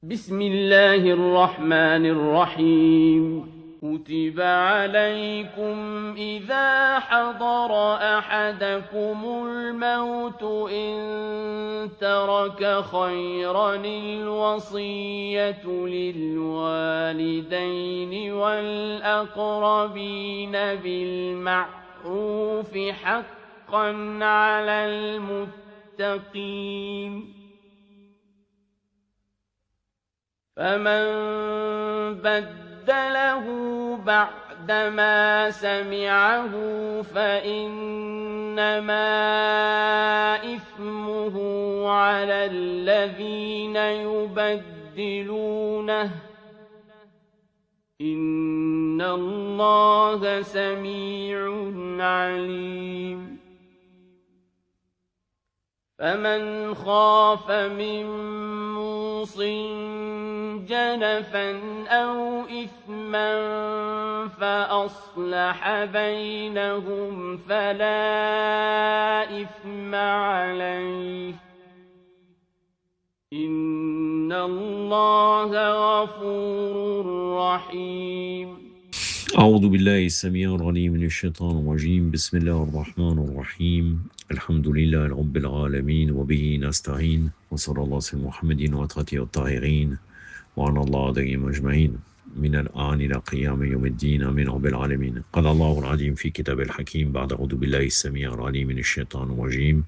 بسم الله الرحمن الرحيم كتب عليكم إذا حضر أحدكم الموت إن ترك خيرا الوصية للوالدين والأقربين بالمعروف حقا على المتقين فمن بدله بعدما سمعه فإنما إثمه على الذين يبدلونه إن الله سميع عليم فمن خاف من موصٍ جنفا أو إثما فأصلح بينهم فلا إثم عليه إن الله غفور رحيم أعوذ بالله السميع العليم من الشيطان الرجيم بسم الله الرحمن الرحيم الحمد لله رب العالمين وبه نستعين وصلى الله على محمد وأطهاره الطاهرين وعلى الله عليهم أجمعين من الآن إلى قيام يوم الدين آمين رب العالمين قال الله العظيم في كتاب الحكيم بعد أعوذ بالله السميع العليم من الشيطان الرجيم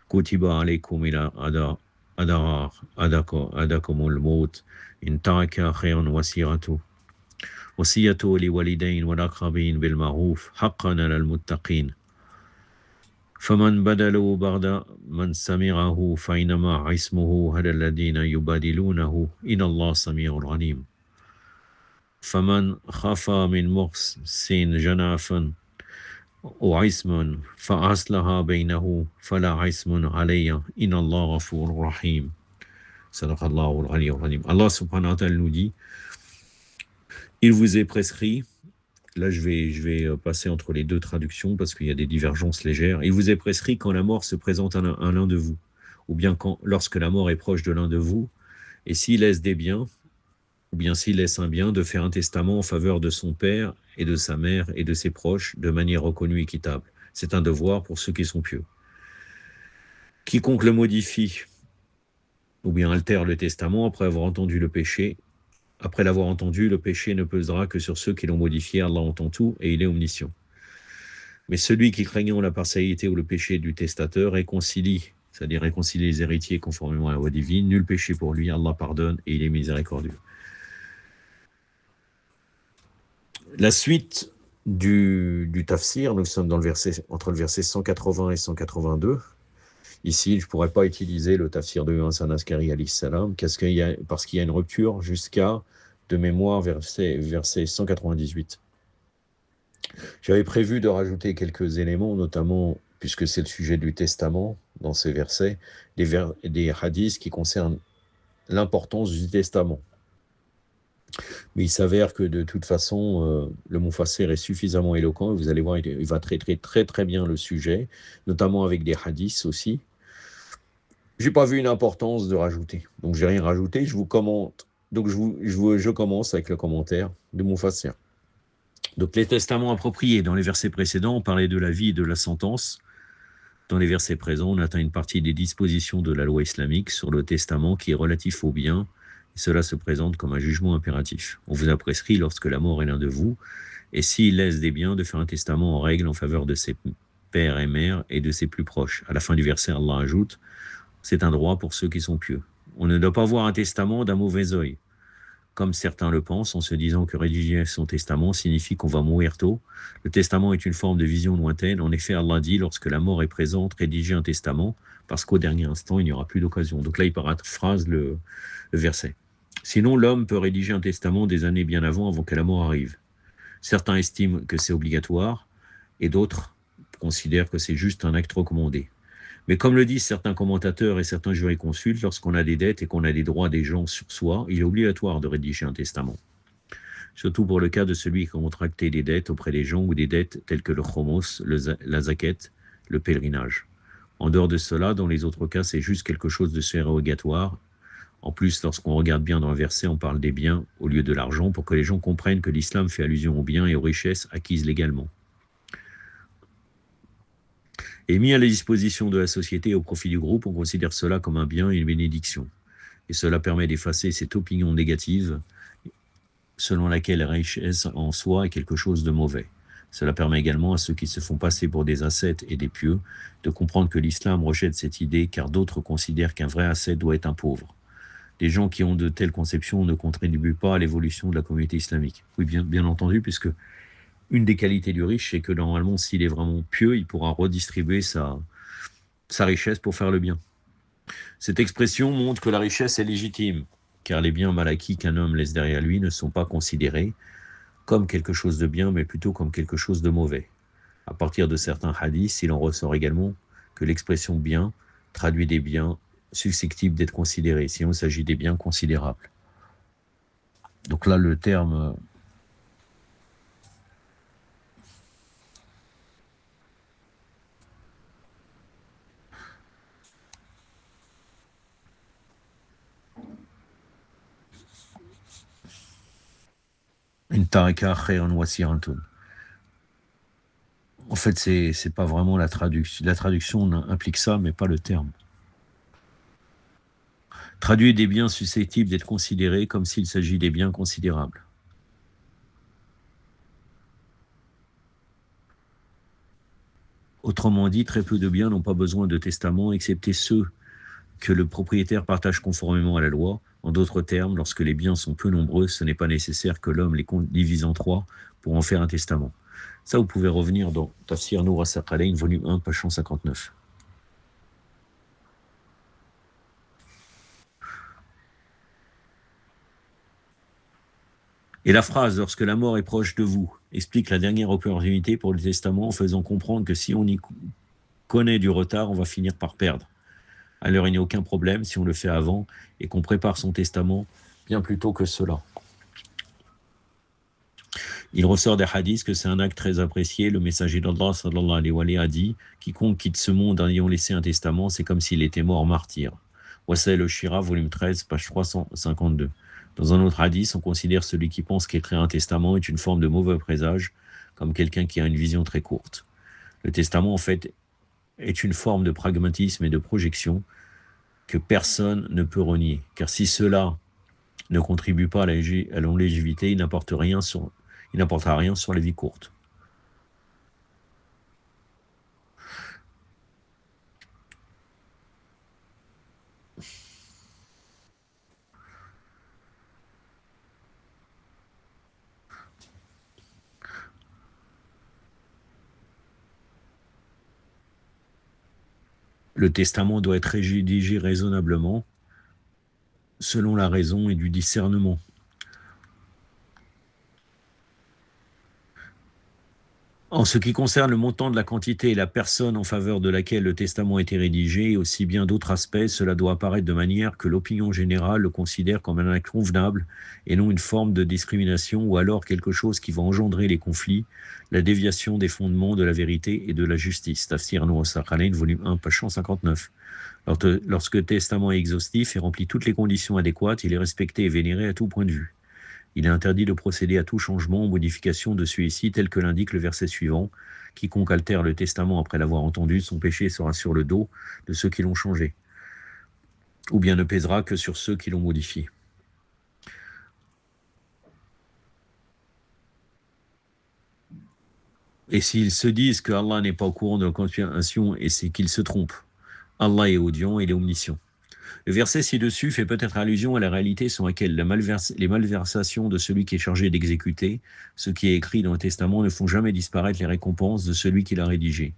كتب عليكم إلى أداكم الموت إن ترك خيرا وصيته لوالدين والأقربين بالمعروف حقا على المتقين فمن بدله بعد من سمعه فإنما اسمه على الذين يبادلونه إن الله سميع عليم فمن خاف من محسن جنافا أو عصما فأصلح بينه فلا عصم عليه إن الله غفور رحيم صدق الله العلي العظيم. Allah subhanahu wa ta'ala nous dit: il vous est prescrit, là je vais passer entre les deux traductions parce qu'il y a des divergences légères, il vous est prescrit quand la mort se présente à l'un de vous, ou bien lorsque la mort est proche de l'un de vous, et s'il laisse des biens, ou bien s'il laisse un bien, de faire un testament en faveur de son père et de sa mère et de ses proches de manière reconnue et équitable. C'est un devoir pour ceux qui sont pieux. Quiconque le modifie, ou bien altère le testament après l'avoir entendu, le péché ne pesera que sur ceux qui l'ont modifié. Allah entend tout et il est omniscient. Mais celui qui, craignant la partialité ou le péché du testateur, réconcilie les héritiers conformément à la loi divine, nul péché pour lui, Allah pardonne et il est miséricordieux. La suite du tafsir, nous sommes dans entre le verset 180 et 182. Ici, je ne pourrais pas utiliser le tafsir de Hassan Askari alayhi salam parce qu'il y a une rupture jusqu'à, de mémoire, verset 198. J'avais prévu de rajouter quelques éléments, notamment, puisque c'est le sujet du testament, dans ces versets, des hadiths qui concernent l'importance du testament. Mais il s'avère que de toute façon, le Mufassir est suffisamment éloquent, et vous allez voir, il va traiter très très bien le sujet, notamment avec des hadiths aussi. J'ai pas vu une importance de rajouter, donc j'ai rien rajouté, je vous commente. Donc je commence avec le commentaire de Mufassir. Donc les testaments appropriés, dans les versets précédents, on parlait de la vie et de la sentence. Dans les versets présents, on atteint une partie des dispositions de la loi islamique sur le testament qui est relatif aux biens, et cela se présente comme un jugement impératif. On vous a prescrit, lorsque la mort est l'un de vous, et s'il laisse des biens, de faire un testament en règle en faveur de ses pères et mères et de ses plus proches. À la fin du verset, Allah ajoute: c'est un droit pour ceux qui sont pieux. On ne doit pas voir un testament d'un mauvais œil, comme certains le pensent, en se disant que rédiger son testament signifie qu'on va mourir tôt. Le testament est une forme de vision lointaine. En effet, Allah dit, lorsque la mort est présente, rédigez un testament, parce qu'au dernier instant, il n'y aura plus d'occasion. Donc là, il paraphrase le verset. Sinon, l'homme peut rédiger un testament des années bien avant que la mort arrive. Certains estiment que c'est obligatoire, et d'autres considèrent que c'est juste un acte recommandé. Mais comme le disent certains commentateurs et certains jurisconsultes, lorsqu'on a des dettes et qu'on a des droits des gens sur soi, il est obligatoire de rédiger un testament. Surtout pour le cas de celui qui a contracté des dettes auprès des gens ou des dettes telles que le chromos, la zakat, le pèlerinage. En dehors de cela, dans les autres cas, c'est juste quelque chose de surérogatoire. En plus, lorsqu'on regarde bien dans le verset, on parle des biens au lieu de l'argent pour que les gens comprennent que l'islam fait allusion aux biens et aux richesses acquises légalement. Et mis à la disposition de la société et au profit du groupe, on considère cela comme un bien et une bénédiction. Et cela permet d'effacer cette opinion négative selon laquelle la richesse en soi est quelque chose de mauvais. Cela permet également à ceux qui se font passer pour des ascètes et des pieux de comprendre que l'islam rejette cette idée car d'autres considèrent qu'un vrai ascète doit être un pauvre. Les gens qui ont de telles conceptions ne contribuent pas à l'évolution de la communauté islamique. Oui, bien entendu, puisque une des qualités du riche, c'est que normalement, s'il est vraiment pieux, il pourra redistribuer sa richesse pour faire le bien. Cette expression montre que la richesse est légitime, car les biens mal acquis qu'un homme laisse derrière lui ne sont pas considérés comme quelque chose de bien, mais plutôt comme quelque chose de mauvais. À partir de certains hadiths, il en ressort également que l'expression bien traduit des biens susceptibles d'être considérés, sinon il s'agit des biens considérables. Donc là, le terme une tarika khairan wasi'atun. En fait, c'est pas vraiment la traduction. La traduction implique ça, mais pas le terme. Traduit des biens susceptibles d'être considérés comme s'il s'agit des biens considérables. Autrement dit, très peu de biens n'ont pas besoin de testament, excepté ceux que le propriétaire partage conformément à la loi. En d'autres termes, lorsque les biens sont peu nombreux, ce n'est pas nécessaire que l'homme les divise en 3 pour en faire un testament. Ça, vous pouvez revenir dans Tafsir Nour as-Saqalayn, volume 1, page 159. Et la phrase « lorsque la mort est proche de vous » explique la dernière opportunité pour le testament en faisant comprendre que si on y connaît du retard, on va finir par perdre. Alors il n'y a aucun problème si on le fait avant et qu'on prépare son testament bien plus tôt que cela. Il ressort des hadiths que c'est un acte très apprécié. Le messager d'Allah sallallahu alayhi wa sallam a dit « Quiconque quitte ce monde en ayant laissé un testament, c'est comme s'il était mort martyr. » Wasail al-Shira, volume 13, page 352. Dans un autre hadith, on considère celui qui pense qu'écrire un testament est une forme de mauvais présage, comme quelqu'un qui a une vision très courte. Le testament, en fait, est une forme de pragmatisme et de projection que personne ne peut renier. Car si cela ne contribue pas à la longévité, il n'apportera rien sur la vie courte. Le testament doit être rédigé raisonnablement, selon la raison et du discernement. En ce qui concerne le montant de la quantité et la personne en faveur de laquelle le testament a été rédigé, et aussi bien d'autres aspects, cela doit apparaître de manière que l'opinion générale le considère comme un acte convenable et non une forme de discrimination ou alors quelque chose qui va engendrer les conflits, la déviation des fondements de la vérité et de la justice. Tafsir Nour as-Saqalayn, volume 1, page 159. Lorsque le testament est exhaustif et remplit toutes les conditions adéquates, il est respecté et vénéré à tout point de vue. Il est interdit de procéder à tout changement ou modification de celui-ci, tel que l'indique le verset suivant. Quiconque altère le testament après l'avoir entendu, son péché sera sur le dos de ceux qui l'ont changé, ou bien ne pèsera que sur ceux qui l'ont modifié. Et s'ils se disent que Allah n'est pas au courant de leur continuation, et c'est qu'ils se trompent. Allah est audient, il est omniscient. Le verset ci-dessus fait peut-être allusion à la réalité selon laquelle les malversations de celui qui est chargé d'exécuter ce qui est écrit dans le testament ne font jamais disparaître les récompenses de celui qui l'a rédigé.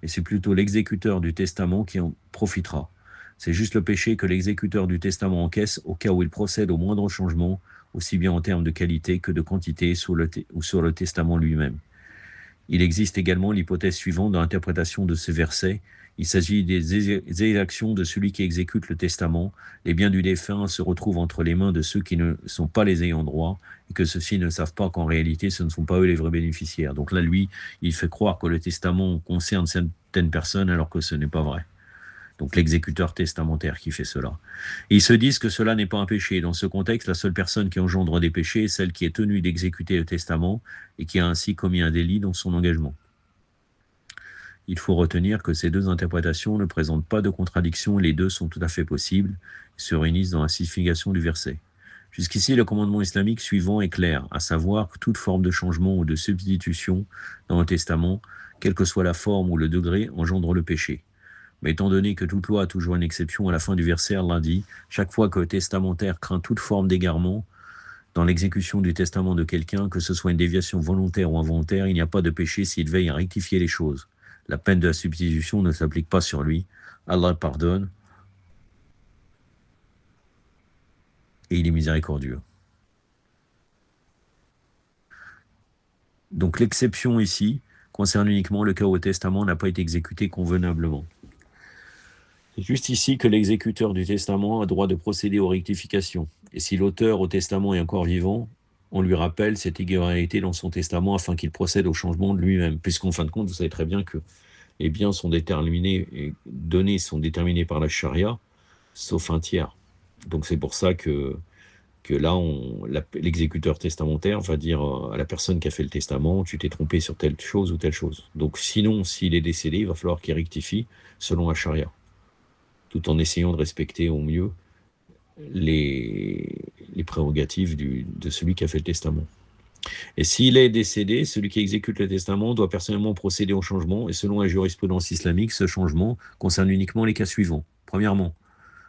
Et c'est plutôt l'exécuteur du testament qui en profitera. C'est juste le péché que l'exécuteur du testament encaisse au cas où il procède au moindre changement, aussi bien en termes de qualité que de quantité ou sur le testament lui-même. Il existe également l'hypothèse suivante dans l'interprétation de ce verset. Il s'agit des exactions de celui qui exécute le testament. Les biens du défunt se retrouvent entre les mains de ceux qui ne sont pas les ayants droit et que ceux-ci ne savent pas qu'en réalité, ce ne sont pas eux les vrais bénéficiaires. Donc là, lui, il fait croire que le testament concerne certaines personnes alors que ce n'est pas vrai. donc l'exécuteur testamentaire qui fait cela. Et ils se disent que cela n'est pas un péché. Dans ce contexte, la seule personne qui engendre des péchés est celle qui est tenue d'exécuter le testament et qui a ainsi commis un délit dans son engagement. Il faut retenir que ces deux interprétations ne présentent pas de contradiction et les deux sont tout à fait possibles et se réunissent dans la signification du verset. Jusqu'ici, le commandement islamique suivant est clair, à savoir que toute forme de changement ou de substitution dans le testament, quelle que soit la forme ou le degré, engendre le péché. Mais étant donné que toute loi a toujours une exception, à la fin du verset, Allah dit « Chaque fois que le testamentaire craint toute forme d'égarement dans l'exécution du testament de quelqu'un, que ce soit une déviation volontaire ou involontaire, il n'y a pas de péché s'il veille à rectifier les choses. La peine de la substitution ne s'applique pas sur lui. Allah pardonne et il est miséricordieux. » Donc l'exception ici concerne uniquement le cas où le testament n'a pas été exécuté convenablement. C'est juste ici que l'exécuteur du testament a droit de procéder aux rectifications. Et si l'auteur au testament est encore vivant, on lui rappelle cette irrégularité dans son testament afin qu'il procède au changement de lui-même. Puisqu'en fin de compte, vous savez très bien que les biens sont déterminés, et donnés sont déterminés par la charia, sauf un tiers. Donc c'est pour ça que là, l'exécuteur testamentaire va dire à la personne qui a fait le testament, tu t'es trompé sur telle chose ou telle chose. Donc sinon, s'il est décédé, il va falloir qu'il rectifie selon la charia, tout en essayant de respecter au mieux les prérogatives de celui qui a fait le testament. Et s'il est décédé, celui qui exécute le testament doit personnellement procéder au changement, et selon la jurisprudence islamique, ce changement concerne uniquement les cas suivants. Premièrement,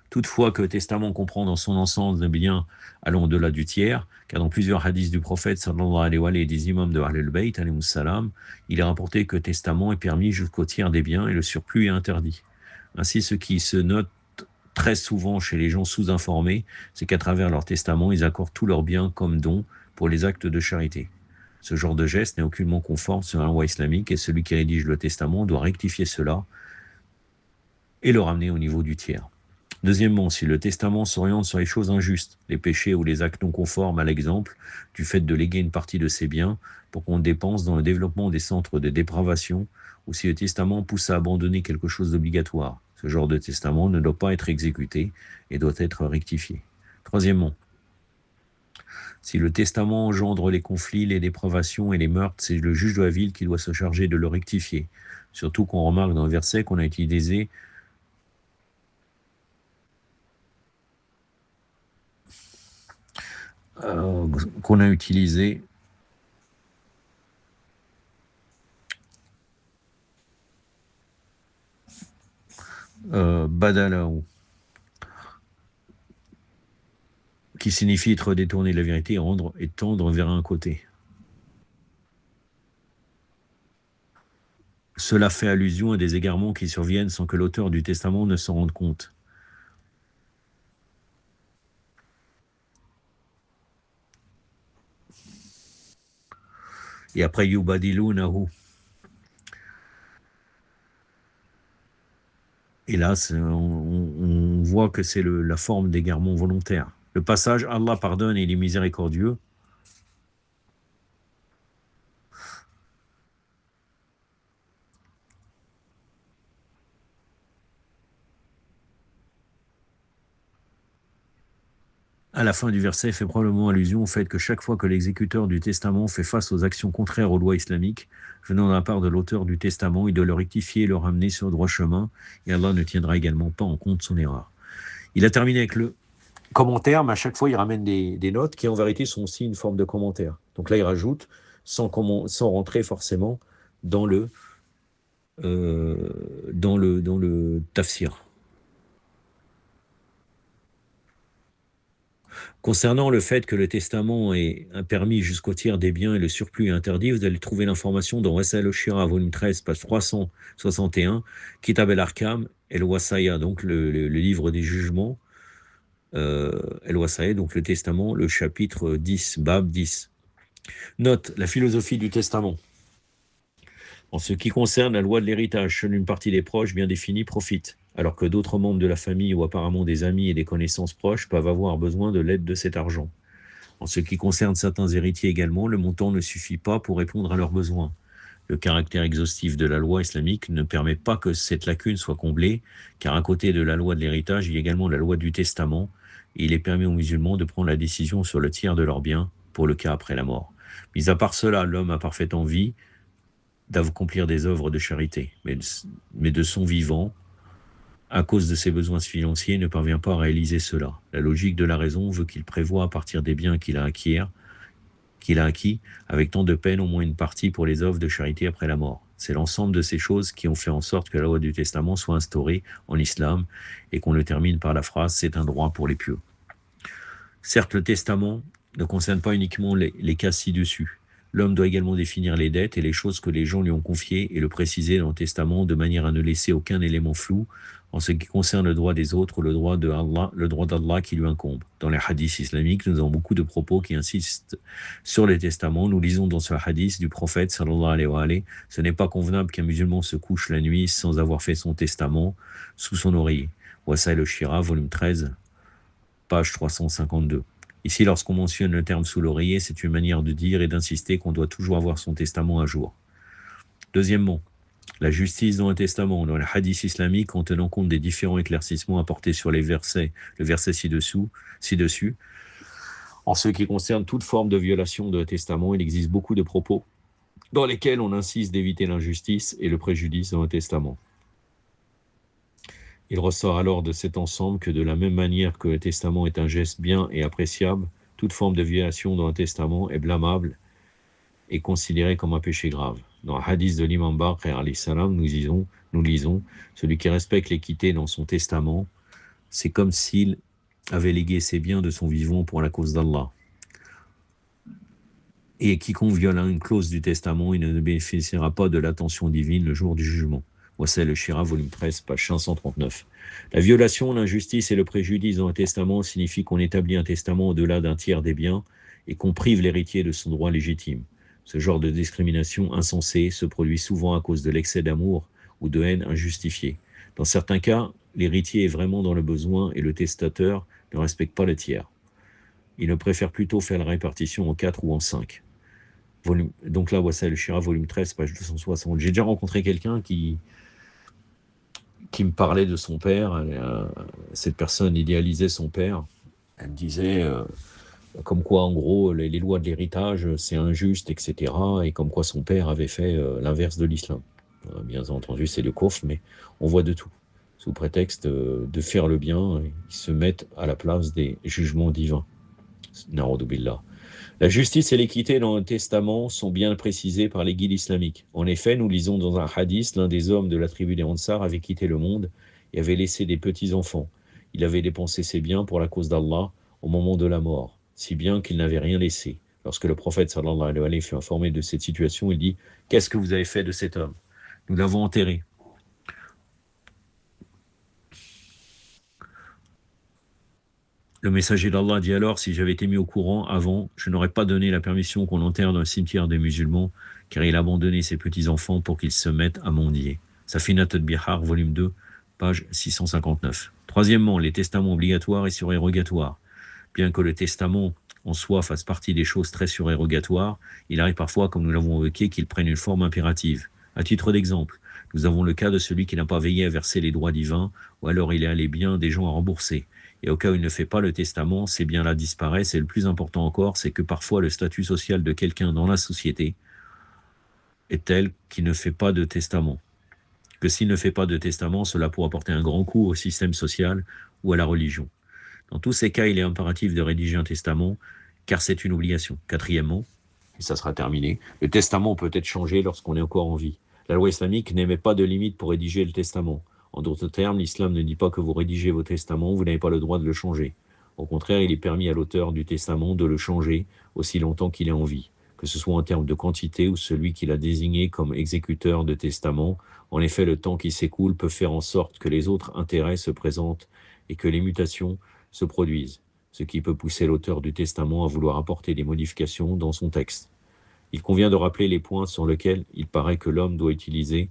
toutefois que le testament comprend dans son ensemble des biens allant au-delà du tiers, car dans plusieurs hadiths du prophète sallallahu alayhi wa sallam et des imams de Ahlul Bayt, alayhi salam, il est rapporté que le testament est permis jusqu'au tiers des biens et le surplus est interdit. Ainsi, ce qui se note très souvent chez les gens sous-informés, c'est qu'à travers leur testament, ils accordent tous leurs biens comme dons pour les actes de charité. Ce genre de geste n'est aucunement conforme selon la loi islamique et celui qui rédige le testament doit rectifier cela et le ramener au niveau du tiers. Deuxièmement, si le testament s'oriente sur les choses injustes, les péchés ou les actes non conformes à l'exemple du fait de léguer une partie de ses biens pour qu'on dépense dans le développement des centres de dépravation, ou si le testament pousse à abandonner quelque chose d'obligatoire, ce genre de testament ne doit pas être exécuté et doit être rectifié. Troisièmement, si le testament engendre les conflits, les dépravations et les meurtres, c'est le juge de la ville qui doit se charger de le rectifier. Surtout qu'on remarque dans le verset qu'on a utilisé Badalahu, qui signifie être détourné de la vérité et tendre vers un côté. Cela fait allusion à des égarements qui surviennent sans que l'auteur du testament ne s'en rende compte. Et après Yubadilunahu. Et là, on voit que c'est la forme d'égarement volontaire. Le passage « Allah pardonne et il est miséricordieux » à la fin du verset fait probablement allusion au fait que chaque fois que l'exécuteur du testament fait face aux actions contraires aux lois islamiques, venant de la part de l'auteur du testament, il doit le rectifier et le ramener sur le droit chemin, et Allah ne tiendra également pas en compte son erreur. Il a terminé avec le commentaire, mais à chaque fois il ramène des notes qui en vérité sont aussi une forme de commentaire. Donc là il rajoute, sans rentrer forcément dans le tafsir. Concernant le fait que le testament est permis jusqu'au tiers des biens et le surplus est interdit, vous allez trouver l'information dans Wasail al-Shira, volume 13, page 361, Kitab al-Arkam, El-Wasaya, donc le livre des jugements, El-Wasaya, donc le testament, le chapitre 10, Bab 10. Note, la philosophie du testament. En ce qui concerne la loi de l'héritage, seule une partie des proches bien définie profite, alors que d'autres membres de la famille ou apparemment des amis et des connaissances proches peuvent avoir besoin de l'aide de cet argent. En ce qui concerne certains héritiers également, le montant ne suffit pas pour répondre à leurs besoins. Le caractère exhaustif de la loi islamique ne permet pas que cette lacune soit comblée, car à côté de la loi de l'héritage, il y a également la loi du testament, et il est permis aux musulmans de prendre la décision sur le tiers de leurs biens pour le cas après la mort. Mis à part cela, l'homme a parfaite envie d'accomplir des œuvres de charité, mais de son vivant, à cause de ses besoins financiers, ne parvient pas à réaliser cela. La logique de la raison veut qu'il prévoie à partir des biens qu'il a acquis, avec tant de peine, au moins une partie pour les œuvres de charité après la mort. C'est l'ensemble de ces choses qui ont fait en sorte que la loi du testament soit instaurée en islam et qu'on le termine par la phrase « c'est un droit pour les pieux ». Certes, le testament ne concerne pas uniquement les cas ci-dessus. L'homme doit également définir les dettes et les choses que les gens lui ont confiées et le préciser dans le testament de manière à ne laisser aucun élément flou en ce qui concerne le droit des autres, le droit d'Allah qui lui incombe. Dans les hadiths islamiques, nous avons beaucoup de propos qui insistent sur les testaments. Nous lisons dans ce hadith du prophète sallallahu alayhi wa alayhi, ce n'est pas convenable qu'un musulman se couche la nuit sans avoir fait son testament sous son oreiller. Wasail al-Shira, volume 13, page 352. Ici, lorsqu'on mentionne le terme sous l'oreiller, c'est une manière de dire et d'insister qu'on doit toujours avoir son testament à jour. Deuxièmement, la justice dans un testament, dans le hadith islamique, en tenant compte des différents éclaircissements apportés sur le verset ci-dessus. En ce qui concerne toute forme de violation de testament, il existe beaucoup de propos dans lesquels on insiste d'éviter l'injustice et le préjudice dans un testament. Il ressort alors de cet ensemble que de la même manière que le testament est un geste bien et appréciable, toute forme de violation dans un testament est blâmable et considérée comme un péché grave. Dans le hadith de l'imam Baqir alayhi salam, nous lisons « Celui qui respecte l'équité dans son testament, c'est comme s'il avait légué ses biens de son vivant pour la cause d'Allah. Et quiconque violera une clause du testament, il ne bénéficiera pas de l'attention divine le jour du jugement. » Wasail al-Shira, volume 13, page 539. La violation, l'injustice et le préjudice dans un testament signifient qu'on établit un testament au-delà d'un tiers des biens et qu'on prive l'héritier de son droit légitime. Ce genre de discrimination insensée se produit souvent à cause de l'excès d'amour ou de haine injustifiée. Dans certains cas, l'héritier est vraiment dans le besoin et le testateur ne respecte pas le tiers. Il ne préfère plutôt faire la répartition en 4 ou en 5. Donc là, Wasail al-Shira, volume 13, page 260. J'ai déjà rencontré quelqu'un qui me parlait de son père. Cette personne idéalisait son père. Elle me disait comme quoi, en gros, les lois de l'héritage, c'est injuste, etc. Et comme quoi son père avait fait l'inverse de l'islam. Bien entendu, c'est le kufr, mais on voit de tout. Sous prétexte de faire le bien, ils se mettent à la place des jugements divins. Na'udhu billah. La justice et l'équité dans le testament sont bien précisées par les guides islamiques. En effet, nous lisons dans un hadith, l'un des hommes de la tribu des Ansar avait quitté le monde et avait laissé des petits-enfants. Il avait dépensé ses biens pour la cause d'Allah au moment de la mort, si bien qu'il n'avait rien laissé. Lorsque le prophète sallallahu alayhi wa sallam fut informé de cette situation, il dit « Qu'est-ce que vous avez fait de cet homme ? Nous l'avons enterré. » Le messager d'Allah dit alors, si j'avais été mis au courant avant, je n'aurais pas donné la permission qu'on l'enterre dans le cimetière des musulmans, car il a abandonné ses petits-enfants pour qu'ils se mettent à mendier. Safinat al-Bihar, volume 2, page 659. Troisièmement, les testaments obligatoires et surérogatoires. Bien que le testament en soi fasse partie des choses très surérogatoires, il arrive parfois, comme nous l'avons évoqué, qu'ils prennent une forme impérative. À titre d'exemple, nous avons le cas de celui qui n'a pas veillé à verser les droits divins, ou alors il a les biens des gens à rembourser. Et au cas où il ne fait pas le testament, ces biens-là disparaissent. Et le plus important encore, c'est que parfois le statut social de quelqu'un dans la société est tel qu'il ne fait pas de testament. Que s'il ne fait pas de testament, cela pourra porter un grand coup au système social ou à la religion. Dans tous ces cas, il est impératif de rédiger un testament, car c'est une obligation. Quatrièmement, et ça sera terminé, le testament peut être changé lorsqu'on est encore en vie. La loi islamique n'émet pas de limite pour rédiger le testament. En d'autres termes, l'islam ne dit pas que vous rédigez vos testaments, vous n'avez pas le droit de le changer. Au contraire, il est permis à l'auteur du testament de le changer aussi longtemps qu'il est en vie, que ce soit en termes de quantité ou celui qui l'a désigné comme exécuteur de testament. En effet, le temps qui s'écoule peut faire en sorte que les autres intérêts se présentent et que les mutations se produisent, ce qui peut pousser l'auteur du testament à vouloir apporter des modifications dans son texte. Il convient de rappeler les points sur lesquels il paraît que l'homme doit utiliser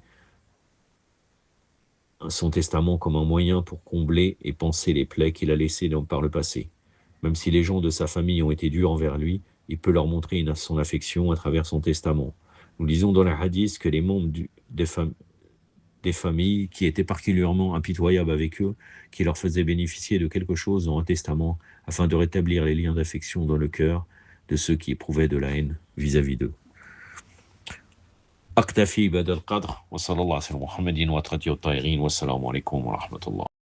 son testament comme un moyen pour combler et panser les plaies qu'il a laissées par le passé. Même si les gens de sa famille ont été durs envers lui, il peut leur montrer son affection à travers son testament. Nous lisons dans les hadiths que les membres des familles qui étaient particulièrement impitoyables avec eux, qui leur faisaient bénéficier de quelque chose dans un testament, afin de rétablir les liens d'affection dans le cœur de ceux qui éprouvaient de la haine vis-à-vis d'eux. أكتفي بهذا القدر وصلى الله على محمد وأترته الطاهرين والسلام عليكم ورحمة الله